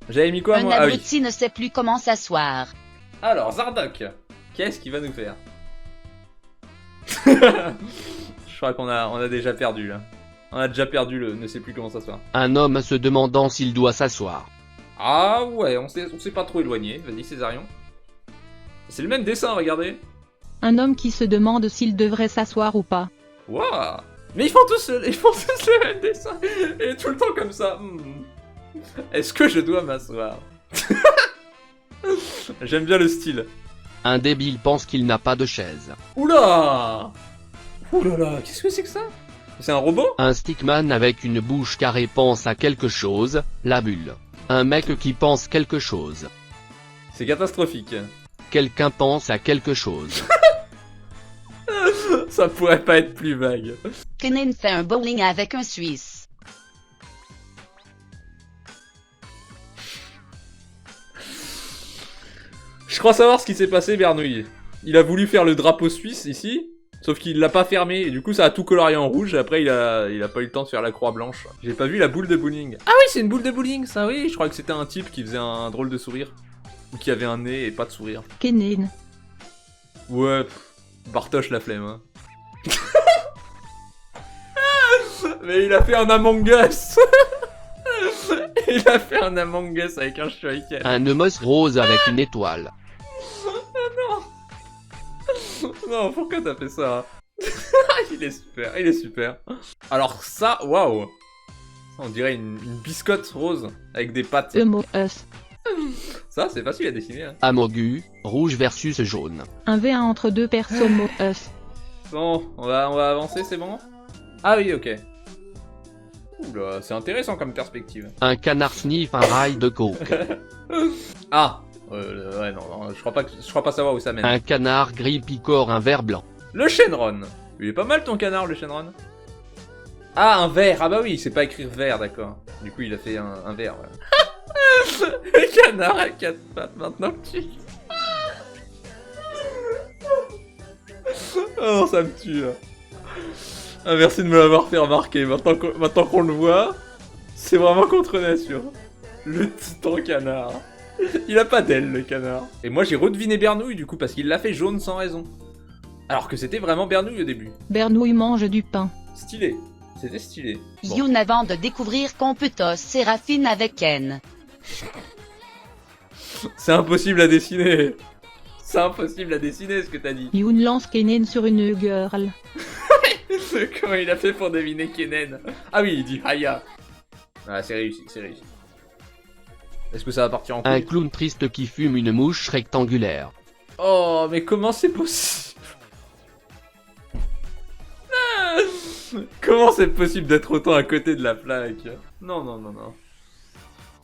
J'avais mis quoi Un moi? Ah oui. abruti ne sait plus comment s'asseoir. Alors, Zardoc, qu'est-ce qu'il va nous faire? Je crois qu'on a déjà perdu là. On a déjà perdu le ne sait plus comment ça se fait. Un homme se demandant s'il doit s'asseoir. Ah ouais, on s'est pas trop éloigné. Vas-y, Césarion. C'est le même dessin, regardez. Un homme qui se demande s'il devrait s'asseoir ou pas. Waouh. Mais ils font tous le même dessin. Et tout le temps comme ça. Est-ce que je dois m'asseoir? J'aime bien le style. Un débile pense qu'il n'a pas de chaise. Oula. Oulala, qu'est-ce que c'est que ça? C'est un robot? Un stickman avec une bouche carrée pense à quelque chose, la bulle. Un mec qui pense quelque chose. C'est catastrophique. Quelqu'un pense à quelque chose. Ça pourrait pas être plus vague. Kenan fait un bowling avec un Suisse. Je crois savoir ce qui s'est passé, Bernouille. Il a voulu faire le drapeau suisse ici, sauf qu'il l'a pas fermé, et du coup ça a tout colorié en rouge, et après il a pas eu le temps de faire la croix blanche. J'ai pas vu la boule de bowling. Ah oui, c'est une boule de bowling, ça oui, je crois que c'était un type qui faisait un drôle de sourire. Ou qui avait un nez et pas de sourire. Kenan. Ouais, Bartoche la flemme, hein. Mais il a fait un Among Us. Il a fait un Among Us avec un shuriken. Un Nemos rose avec une étoile. Non, pourquoi t'as fait ça? Il est super, il est super. Alors ça, waouh. On dirait une biscotte rose avec des pattes. Us. Ça, c'est facile à dessiner. Hein. Amogu, rouge versus jaune. Un V1 entre deux persos Us. Bon, on va avancer, c'est bon? Ah oui, ok. Oula, c'est intéressant comme perspective. Un canard sniffe un rail de coke. Ah, ouais, non, je crois pas savoir où ça mène. Un canard gris picore un ver blanc. Le Shenron. Il est pas mal ton canard, le Shenron. Ah, un verre. Ah bah oui, il sait pas écrire verre, d'accord. Du coup, il a fait un verre. Ouais. Le canard à quatre pattes, maintenant que tu... Oh non, ça me tue, là. Ah, merci de me l'avoir fait remarquer. Maintenant qu'on le voit, c'est vraiment contre nature. Le titan canard. Il a pas d'aile, le canard. Et moi, j'ai redeviné Bernouille, du coup, parce qu'il l'a fait jaune sans raison. Alors que c'était vraiment Bernouille au début. Bernouille mange du pain. Stylé. C'était stylé. Bon. Youn avant de découvrir qu'on peut tos Séraphine avec Ken. C'est impossible à dessiner. C'est impossible à dessiner, ce que t'as dit. Youn lance Kenan sur une girl. Comment il a fait pour deviner Kenan? Ah oui, il dit Haya. Ah, c'est réussi, c'est réussi. Est-ce que ça va partir en couille? Un clown triste qui fume une mouche rectangulaire. Oh, mais comment c'est possible? Comment c'est possible d'être autant à côté de la plaque? Non, non, non, non.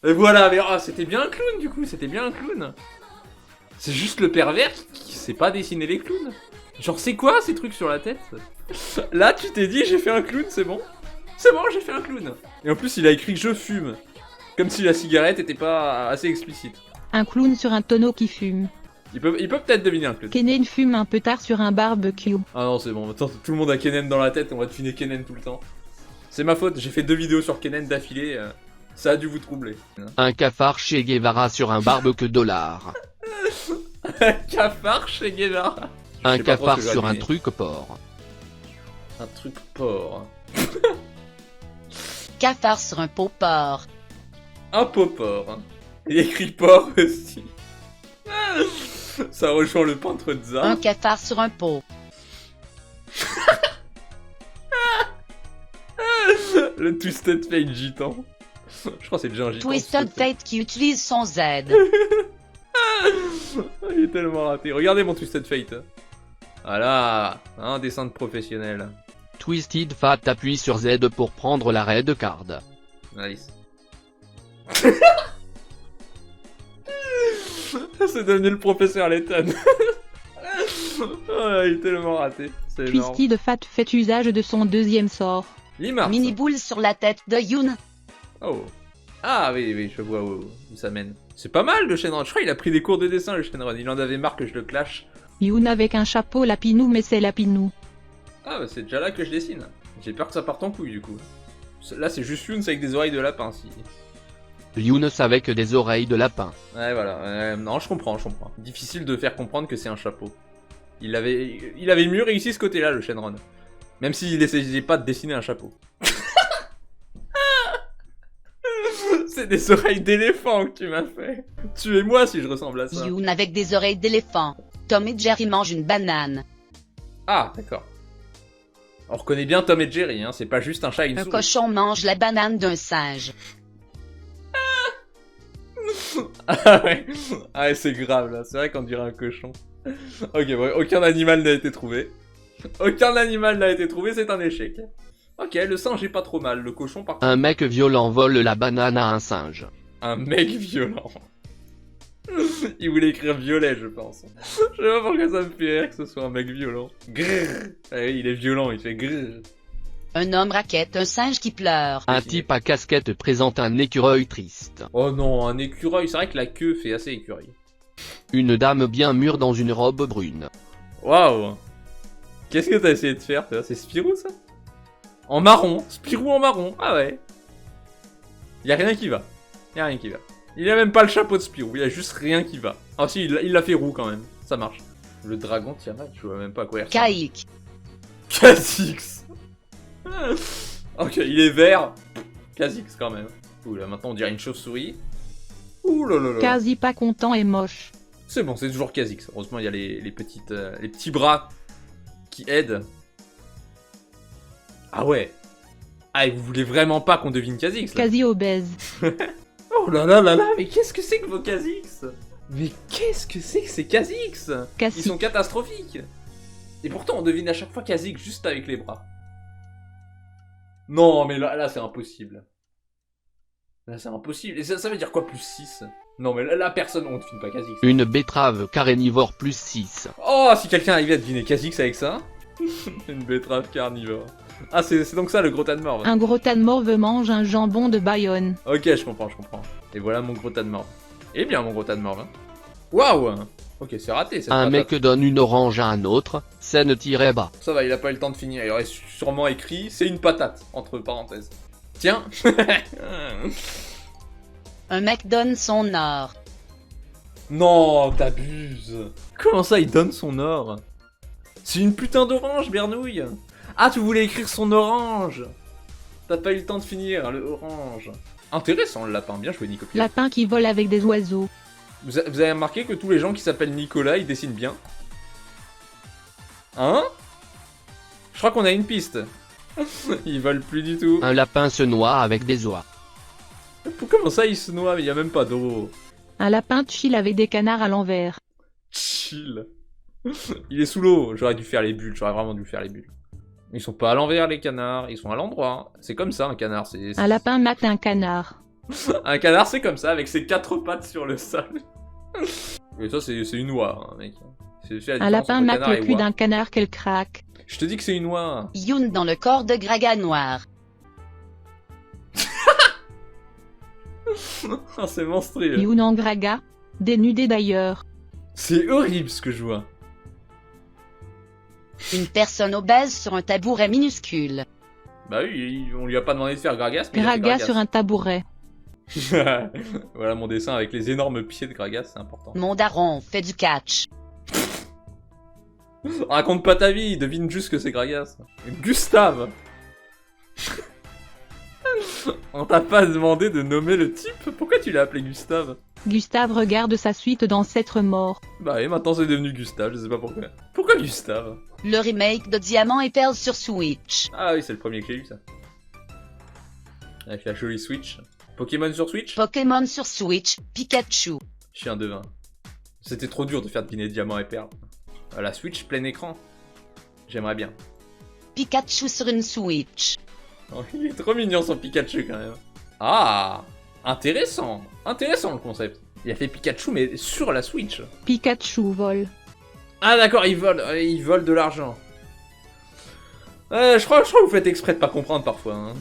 Et voilà, mais oh, c'était bien un clown du coup, c'était bien un clown. C'est juste le pervers qui sait pas dessiner les clowns. Genre, c'est quoi ces trucs sur la tête? Là, tu t'es dit, j'ai fait un clown, c'est bon? C'est bon, j'ai fait un clown. Et en plus, il a écrit je fume. Comme si la cigarette était pas assez explicite. Un clown sur un tonneau qui fume. Il peut peut-être deviner un clown. Kenan fume un petard sur un barbecue. Ah non, c'est bon. Attends, tout le monde a Kenan dans la tête, on va deviner Kenan tout le temps. C'est ma faute, j'ai fait 2 vidéos sur Kenan d'affilée. Ça a dû vous troubler. Un cafard chez Guevara sur un barbecue dollar. Un cafard chez Guevara. Un cafard sur un truc porc. Un truc porc. Cafard sur un pot porc. Un pot porc. Il écrit porc aussi. Ça rejoint le peintre de Za. Un cafard sur un pot. Le Twisted Fate gitan. Je crois que c'est déjà un gitan. Twisted Fate qui utilise son Z. Il est tellement raté. Regardez mon Twisted Fate. Voilà, un dessin de professionnel. Twisted Fat appuie sur Z pour prendre la red card. Nice. C'est devenu le professeur Letton. Oh, il est tellement raté. C'est énorme. Twisted Fat fait usage de son deuxième sort. Limars. Mini boule sur la tête de Youn. Oh. Ah oui, oui, je vois où ça mène. C'est pas mal le Shenron. Je crois qu'il a pris des cours de dessin le Shenron. Il en avait marre que je le clash. Youn avec un chapeau lapinou mais c'est lapinou. Ah bah c'est déjà là que je dessine. J'ai peur que ça parte en couille du coup. Là, c'est juste Younes avec des oreilles de lapin, si. Younes avec des oreilles de lapin. Ouais, voilà. Non, je comprends. Difficile de faire comprendre que c'est un chapeau. Il avait mieux réussi ce côté-là, le Shenron. Même s'il essayait pas de dessiner un chapeau. C'est des oreilles d'éléphant que tu m'as fait. Tuez-moi si je ressemble à ça. Youn avec des oreilles d'éléphant. Tom et Jerry mangent une banane. Ah, d'accord. On reconnaît bien Tom et Jerry, hein. C'est pas juste un chat et une Un souris. cochon mange la banane d'un singe. Ah ouais, ah ouais, c'est grave là, c'est vrai qu'on dirait un cochon. Ok, bon, aucun animal n'a été trouvé. Aucun animal n'a été trouvé, c'est un échec. Ok, le singe est pas trop mal, le cochon par contre. Un mec violent vole la banane à un singe. Un mec violent. Il voulait écrire violet, je pense. Je sais pas pourquoi ça me fait rire que ce soit un mec violent. Grrr. Ah oui, il est violent, il fait grrr. Un homme raquette un singe qui pleure. Un type à casquette présente un écureuil triste. Oh non, un écureuil, c'est vrai que la queue fait assez écureuil. Une dame bien mûre dans une robe brune. Waouh. Qu'est-ce que t'as essayé de faire, toi? C'est Spirou, ça? En marron. Spirou en marron. Ah ouais. Y'a rien qui va. Y'a rien qui va. Il a même pas le chapeau de Spirou, il a juste rien qui va. Ah si, il l'a fait roux quand même. Ça marche. Le dragon Tiamat, je vois même pas à quoi il ressemble. Kaïk. Kha'Zix. Ok, il est vert. Kha'Zix quand même. Ouh là, maintenant on dirait une chauve-souris. Ouh là là là. Quasi pas content et moche. C'est bon, c'est toujours Kha'Zix. Heureusement, il y a les petits bras qui aident. Ah ouais. Ah, et vous voulez vraiment pas qu'on devine Kha'Zix là? Quasi obèse. Oh là là là là, mais qu'est-ce que c'est que vos Kha'Zix? Mais qu'est-ce que c'est que ces Kha'Zix? Ils Cassie. sont catastrophiques. Et pourtant, on devine à chaque fois Kha'Zix juste avec les bras. Non, mais là c'est impossible. Là, c'est impossible. Et ça veut dire quoi, plus 6? Non, mais là personne, on devine pas Kha'Zix. Une betterave carnivore plus 6. Oh, si quelqu'un arrivait à deviner Kha'Zix avec ça. Une betterave carnivore. Ah, c'est donc ça le gros tas de morve. Un gros tas de morve mange un jambon de Bayonne. Ok, je comprends. Et voilà mon gros tas de morve. Eh bien, mon gros tas de morve. Hein. Waouh. Ok, c'est raté. Cette Un patate. mec donne une orange à un autre, scène tirée bas. Ça va, il a pas eu le temps de finir. Il aurait sûrement écrit c'est une patate, entre parenthèses. Tiens. Un mec donne son or. Non, t'abuses. Comment ça, il donne son or? C'est une putain d'orange, Bernouille. Ah, tu voulais écrire son orange. T'as pas eu le temps de finir, le orange. Intéressant, le lapin. Bien joué, Nico Pierre. Lapin qui vole avec des oiseaux. Vous avez remarqué que tous les gens qui s'appellent Nicolas, ils dessinent bien? Hein? Je crois qu'on a une piste. Ils volent plus du tout. Un lapin se noie avec des oies. Comment ça, il se noie? Mais il y a même pas d'eau. Un lapin chill avec des canards à l'envers. Chill. Il est sous l'eau. J'aurais dû faire les bulles. J'aurais vraiment dû faire les bulles. Ils sont pas à l'envers, les canards. Ils sont à l'endroit. C'est comme ça, un canard. Un lapin mate un canard. Un canard, c'est comme ça, avec ses 4 pattes sur le sol. Et ça, c'est une oie, hein, mec. Un lapin mate le cul d'un canard qu'elle craque. Je te dis que c'est une oie. Youn dans le corps de Graga noir. Oh, c'est monstrueux. Youn en graga. Dénudé d'ailleurs. C'est horrible ce que je vois. Une personne obèse sur un tabouret minuscule. Bah oui, on lui a pas demandé de faire Gragas, mais il a fait Graga Gragas. sur un tabouret. Voilà mon dessin avec les énormes pieds de Gragas, c'est important. Mon daron fait du catch. Raconte pas ta vie, devine juste que c'est Gragas. Gustave. On t'a pas demandé de nommer le type? Pourquoi tu l'as appelé Gustave? Gustave regarde sa suite d'ancêtres morts. Bah oui, maintenant c'est devenu Gustave, je sais pas pourquoi. Pourquoi Gustave? Le remake de Diamant et Perle sur Switch. Ah oui, c'est le premier que j'ai eu ça. Avec la jolie Switch. Pokémon sur Switch? Pokémon sur Switch, Pikachu. Je suis un devin. C'était trop dur de faire deviner Diamant et Perle. La Switch plein écran. J'aimerais bien. Pikachu sur une Switch. Oh, il est trop mignon son Pikachu quand même. Ah, intéressant. Intéressant le concept. Il a fait Pikachu mais sur la Switch. Pikachu vole. Ah d'accord, il vole de l'argent. Je crois que vous faites exprès de pas comprendre parfois. Hein.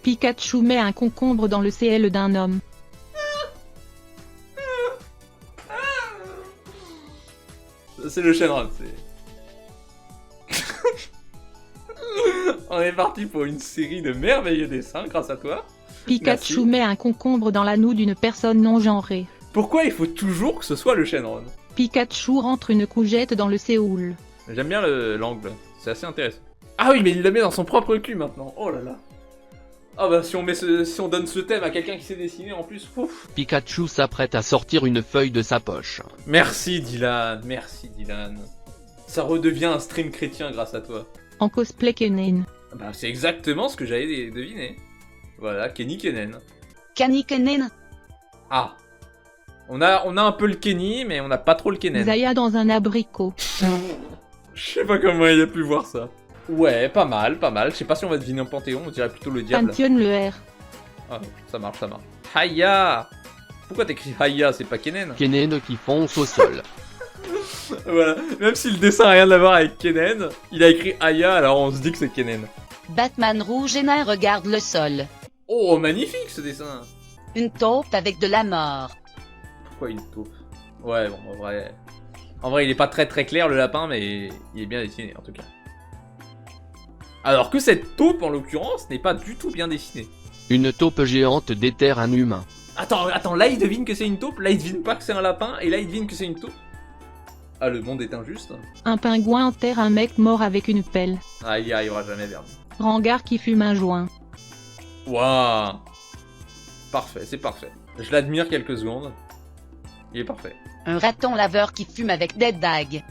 Pikachu met un concombre dans le CL d'un homme. C'est le Shenron, c'est... On est parti pour une série de merveilleux dessins grâce à toi. Pikachu Merci. met un concombre dans l'anneau d'une personne non genrée. Pourquoi il faut toujours que ce soit le Shenron? Pikachu rentre une courgette dans le Séoul. J'aime bien l'angle, c'est assez intéressant. Ah oui, mais il le met dans son propre cul maintenant. Oh là là. Ah bah si on donne ce thème à quelqu'un qui sait dessiner en plus, ouf. Pikachu s'apprête à sortir une feuille de sa poche. Merci Dylan, merci Dylan. Ça redevient un stream chrétien grâce à toi. En cosplay Kennen. Bah c'est exactement ce que j'avais deviné. Voilà, Kenny Kennen. Kanikenen. Ah. On a un peu le Kenny, mais on n'a pas trop le Kennen. Zaya dans un abricot. Je sais pas comment il a pu voir ça. Ouais, pas mal, pas mal. Je sais pas si on va deviner un panthéon, on dirait plutôt le diable. Pantheon le R. Ah, ça marche, ça marche. Haya. Pourquoi t'écris Haya, c'est pas Kennen? Kennen qui fonce au sol. Voilà, même si le dessin a rien à voir avec Kennen, il a écrit Haya, alors on se dit que c'est Kennen. Batman rouge et nain regarde le sol. Oh, magnifique ce dessin. Une taupe avec de la mort. Pourquoi une taupe? Ouais, bon, en vrai, il est pas très clair le lapin, mais il est bien dessiné en tout cas. Alors que cette taupe, en l'occurrence, n'est pas du tout bien dessinée. Une taupe géante déterre un humain. Attends, là il devine que c'est une taupe, là il devine pas que c'est un lapin, et là il devine que c'est une taupe. Ah, le monde est injuste. Un pingouin enterre un mec mort avec une pelle. Ah, il y arrivera jamais, Verne. Rangar qui fume un joint. Waouh. Parfait, c'est parfait. Je l'admire quelques secondes. Il est parfait. Un raton laveur qui fume avec des dagues.